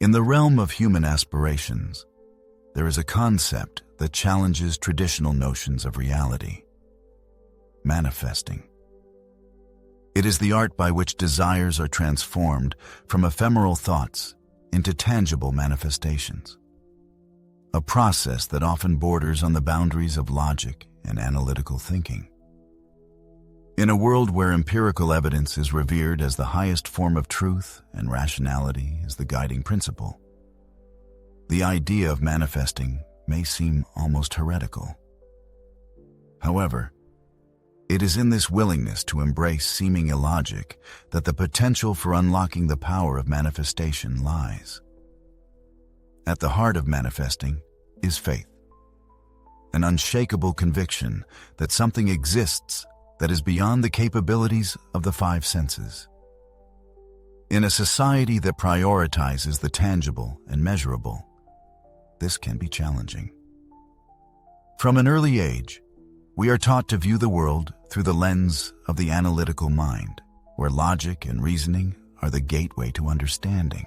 In the realm of human aspirations, there is a concept that challenges traditional notions of reality: manifesting. It is the art by which desires are transformed from ephemeral thoughts into tangible manifestations, a process that often borders on the boundaries of logic and analytical thinking. In a world where empirical evidence is revered as the highest form of truth and rationality is the guiding principle, the idea of manifesting may seem almost heretical. However, it is in this willingness to embrace seeming illogic that the potential for unlocking the power of manifestation lies. At the heart of manifesting is faith, an unshakable conviction that something exists that is beyond the capabilities of the five senses. In a society that prioritizes the tangible and measurable, this can be challenging. From an early age, we are taught to view the world through the lens of the analytical mind, where logic and reasoning are the gateway to understanding.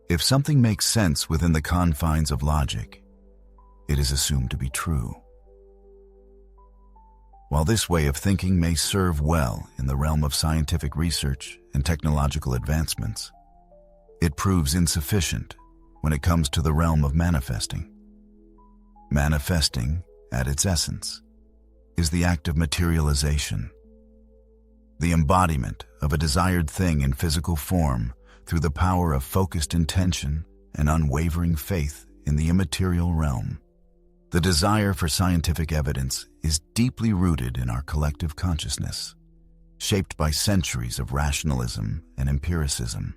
If something makes sense within the confines of logic, it is assumed to be true. While this way of thinking may serve well in the realm of scientific research and technological advancements, it proves insufficient when it comes to the realm of manifesting. Manifesting, at its essence, is the act of materialization, the embodiment of a desired thing in physical form through the power of focused intention and unwavering faith in the immaterial realm. The desire for scientific evidence is deeply rooted in our collective consciousness, shaped by centuries of rationalism and empiricism.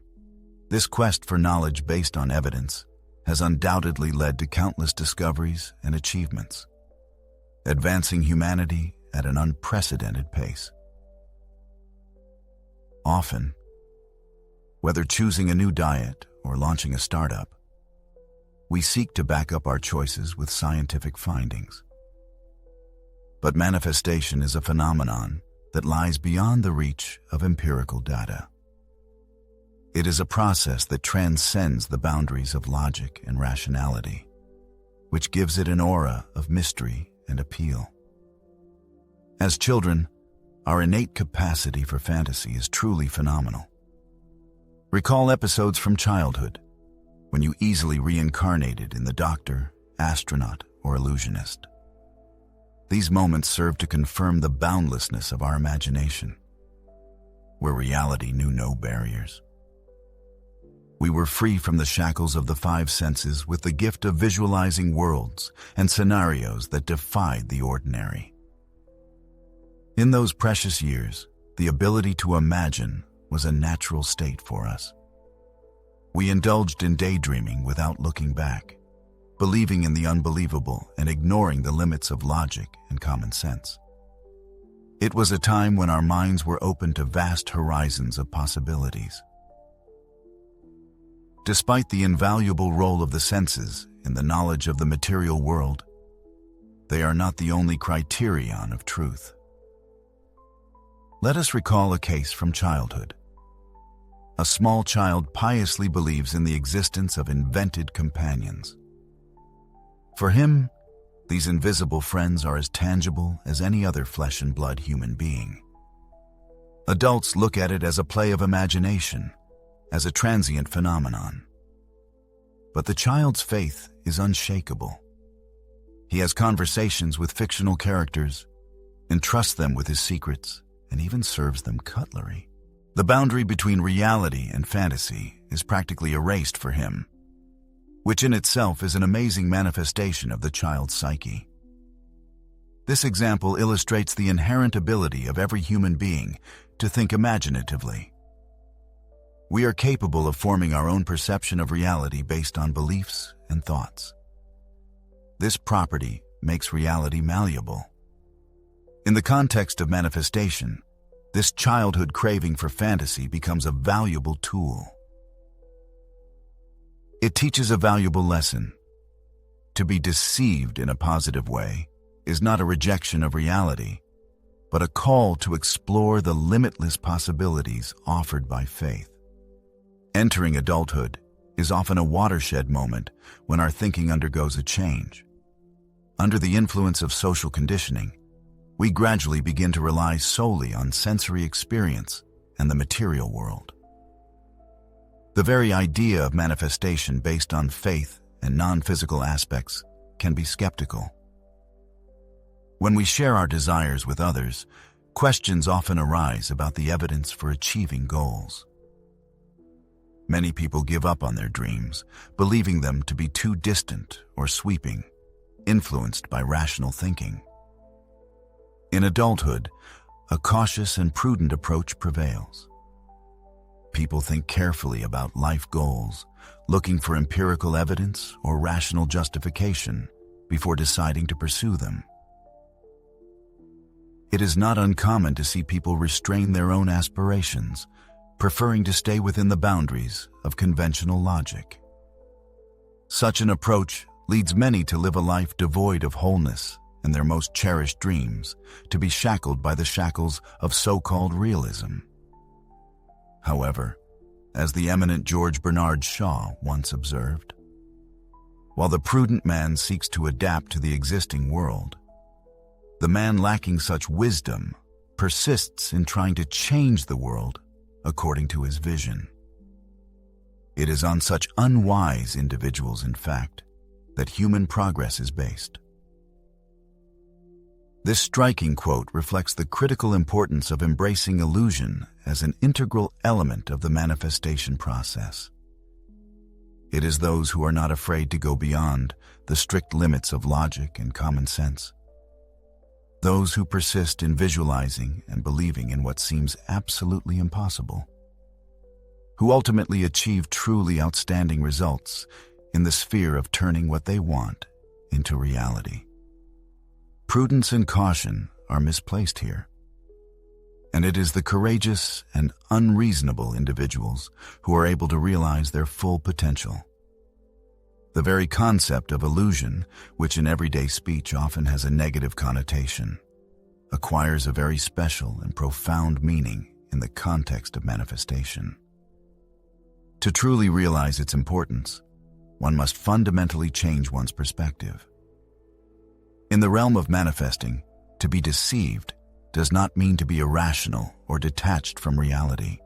This quest for knowledge based on evidence has undoubtedly led to countless discoveries and achievements, advancing humanity at an unprecedented pace. Often, whether choosing a new diet or launching a startup, we seek to back up our choices with scientific findings. But manifestation is a phenomenon that lies beyond the reach of empirical data. It is a process that transcends the boundaries of logic and rationality, which gives it an aura of mystery and appeal. As children, our innate capacity for fantasy is truly phenomenal. Recall episodes from childhood when you easily reincarnated in the doctor, astronaut, or illusionist. These moments serve to confirm the boundlessness of our imagination, where reality knew no barriers. We were free from the shackles of the five senses with the gift of visualizing worlds and scenarios that defied the ordinary. In those precious years, the ability to imagine was a natural state for us. We indulged in daydreaming without looking back, believing in the unbelievable and ignoring the limits of logic and common sense. It was a time when our minds were open to vast horizons of possibilities. Despite the invaluable role of the senses in the knowledge of the material world, they are not the only criterion of truth. Let us recall a case from childhood. A small child piously believes in the existence of invented companions. For him, these invisible friends are as tangible as any other flesh and blood human being. Adults look at it as a play of imagination, as a transient phenomenon. But the child's faith is unshakable. He has conversations with fictional characters, entrusts them with his secrets, and even serves them cutlery. The boundary between reality and fantasy is practically erased for him, which in itself is an amazing manifestation of the child's psyche. This example illustrates the inherent ability of every human being to think imaginatively. We are capable of forming our own perception of reality based on beliefs and thoughts. This property makes reality malleable. In the context of manifestation, this childhood craving for fantasy becomes a valuable tool. It teaches a valuable lesson. To be deceived in a positive way is not a rejection of reality, but a call to explore the limitless possibilities offered by faith. Entering adulthood, is often a watershed moment when our thinking undergoes a change. Under the influence of social conditioning, we gradually begin to rely solely on sensory experience and the material world. The very idea of manifestation based on faith and non-physical aspects can be skeptical. When we share our desires with others, questions often arise about the evidence for achieving goals. Many people give up on their dreams, believing them to be too distant or sweeping, influenced by rational thinking. In adulthood, a cautious and prudent approach prevails. People think carefully about life goals, looking for empirical evidence or rational justification before deciding to pursue them. It is not uncommon to see people restrain their own aspirations, preferring to stay within the boundaries of conventional logic. Such an approach leads many to live a life devoid of wholeness and their most cherished dreams to be shackled by the shackles of so-called realism. However, as the eminent George Bernard Shaw once observed, while the prudent man seeks to adapt to the existing world, the man lacking such wisdom persists in trying to change the world according to his vision. It is on such unwise individuals, in fact, that human progress is based. This striking quote reflects the critical importance of embracing illusion as an integral element of the manifestation process. It is those who are not afraid to go beyond the strict limits of logic and common sense, those who persist in visualizing and believing in what seems absolutely impossible, who ultimately achieve truly outstanding results in the sphere of turning what they want into reality. Prudence and caution are misplaced here, and it is the courageous and unreasonable individuals who are able to realize their full potential. The very concept of illusion, which in everyday speech often has a negative connotation, acquires a very special and profound meaning in the context of manifestation. To truly realize its importance, one must fundamentally change one's perspective. In the realm of manifesting, to be deceived does not mean to be irrational or detached from reality.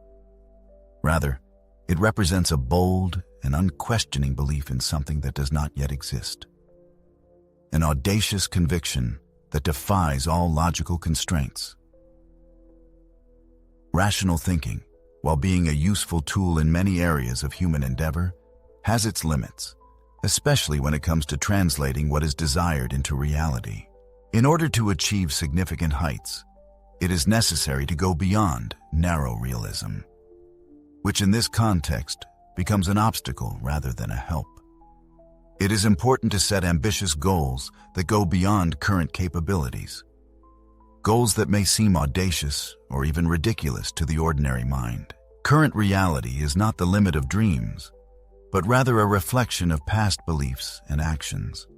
Rather, it represents a bold and unquestioning belief in something that does not yet exist. An audacious conviction that defies all logical constraints. Rational thinking, while being a useful tool in many areas of human endeavor, has its limits, especially when it comes to translating what is desired into reality. In order to achieve significant heights, it is necessary to go beyond narrow realism, which in this context becomes an obstacle rather than a help. It is important to set ambitious goals that go beyond current capabilities, goals that may seem audacious or even ridiculous to the ordinary mind. Current reality is not the limit of dreams, but rather a reflection of past beliefs and actions,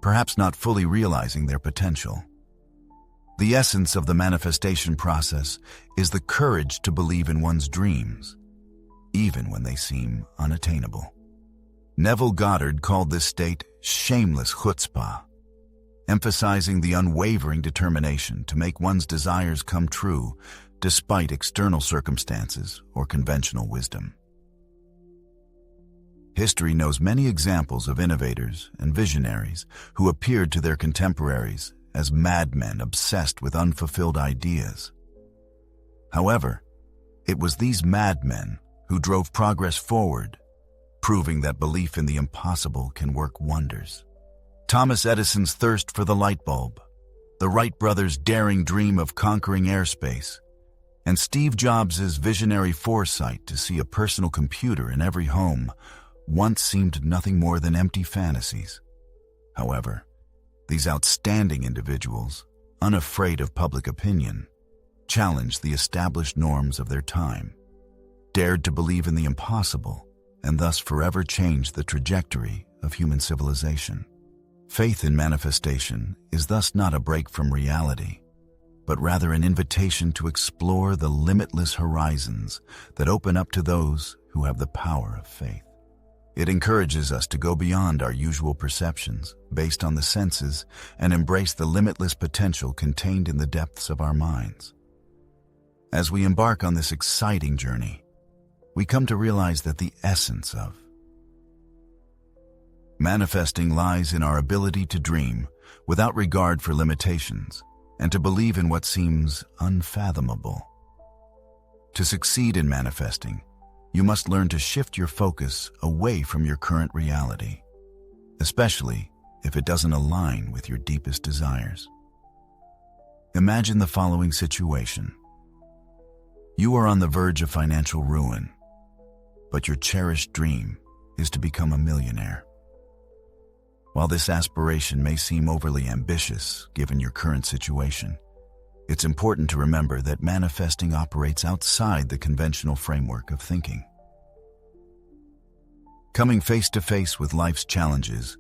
perhaps not fully realizing their potential. The essence of the manifestation process is the courage to believe in one's dreams, even when they seem unattainable. Neville Goddard called this state shameless chutzpah, emphasizing the unwavering determination to make one's desires come true despite external circumstances or conventional wisdom. History knows many examples of innovators and visionaries who appeared to their contemporaries as madmen obsessed with unfulfilled ideas. However, it was these madmen who drove progress forward, proving that belief in the impossible can work wonders. Thomas Edison's thirst for the light bulb, the Wright brothers' daring dream of conquering airspace, and Steve Jobs' visionary foresight to see a personal computer in every home once seemed nothing more than empty fantasies. However, these outstanding individuals, unafraid of public opinion, challenged the established norms of their time, dared to believe in the impossible, and thus forever changed the trajectory of human civilization. Faith in manifestation is thus not a break from reality, but rather an invitation to explore the limitless horizons that open up to those who have the power of faith. It encourages us to go beyond our usual perceptions, based on the senses, and embrace the limitless potential contained in the depths of our minds. As we embark on this exciting journey, we come to realize that the essence of manifesting lies in our ability to dream without regard for limitations and to believe in what seems unfathomable. To succeed in manifesting, you must learn to shift your focus away from your current reality, especially if it doesn't align with your deepest desires. Imagine the following situation. You are on the verge of financial ruin, but your cherished dream is to become a millionaire. While this aspiration may seem overly ambitious given your current situation, it's important to remember that manifesting operates outside the conventional framework of thinking. Coming face to face with life's challenges,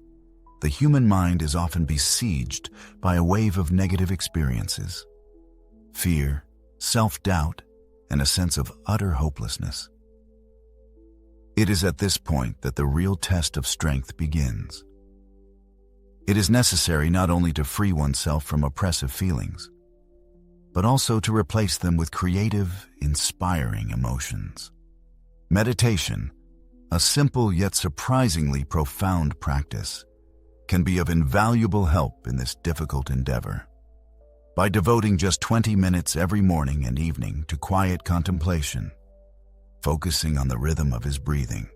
the human mind is often besieged by a wave of negative experiences, fear, self-doubt, and a sense of utter hopelessness. It is at this point that the real test of strength begins. It is necessary not only to free oneself from oppressive feelings, but also to replace them with creative, inspiring emotions. Meditation, a simple yet surprisingly profound practice, can be of invaluable help in this difficult endeavor. By devoting just 20 minutes every morning and evening to quiet contemplation, focusing on the rhythm of his breathing,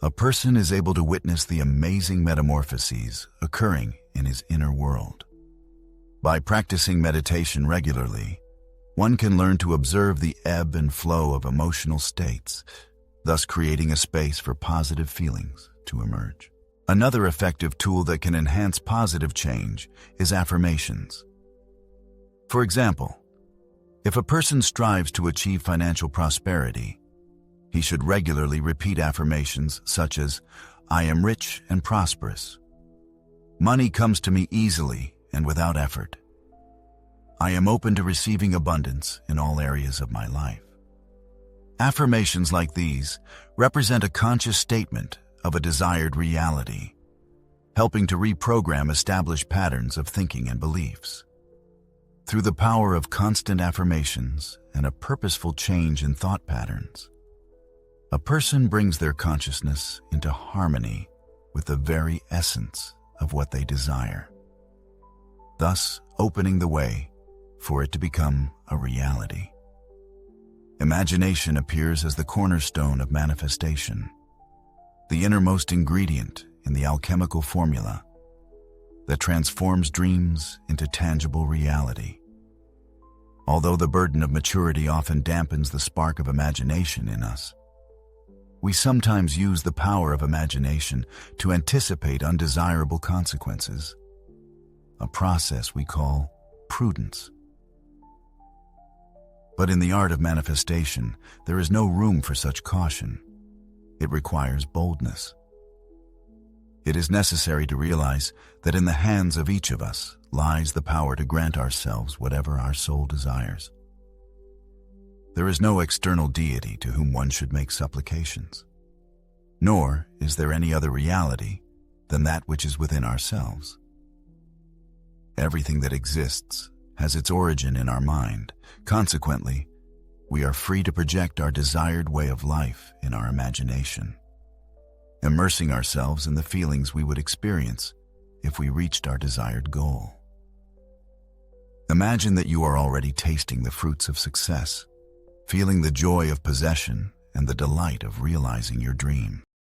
a person is able to witness the amazing metamorphoses occurring in his inner world. By practicing meditation regularly, one can learn to observe the ebb and flow of emotional states, thus creating a space for positive feelings to emerge. Another effective tool that can enhance positive change is affirmations. For example, if a person strives to achieve financial prosperity, he should regularly repeat affirmations such as, "I am rich and prosperous. Money comes to me easily and without effort. I am open to receiving abundance in all areas of my life." Affirmations like these represent a conscious statement of a desired reality, helping to reprogram established patterns of thinking and beliefs. Through the power of constant affirmations and a purposeful change in thought patterns, a person brings their consciousness into harmony with the very essence of what they desire, thus opening the way for it to become a reality. Imagination appears as the cornerstone of manifestation, the innermost ingredient in the alchemical formula that transforms dreams into tangible reality. Although the burden of maturity often dampens the spark of imagination in us, we sometimes use the power of imagination to anticipate undesirable consequences, a process we call prudence. But in the art of manifestation, there is no room for such caution. It requires boldness. It is necessary to realize that in the hands of each of us lies the power to grant ourselves whatever our soul desires. There is no external deity to whom one should make supplications, nor is there any other reality than that which is within ourselves. Everything that exists has its origin in our mind. Consequently, we are free to project our desired way of life in our imagination, immersing ourselves in the feelings we would experience if we reached our desired goal. Imagine that you are already tasting the fruits of success, feeling the joy of possession and the delight of realizing your dreams.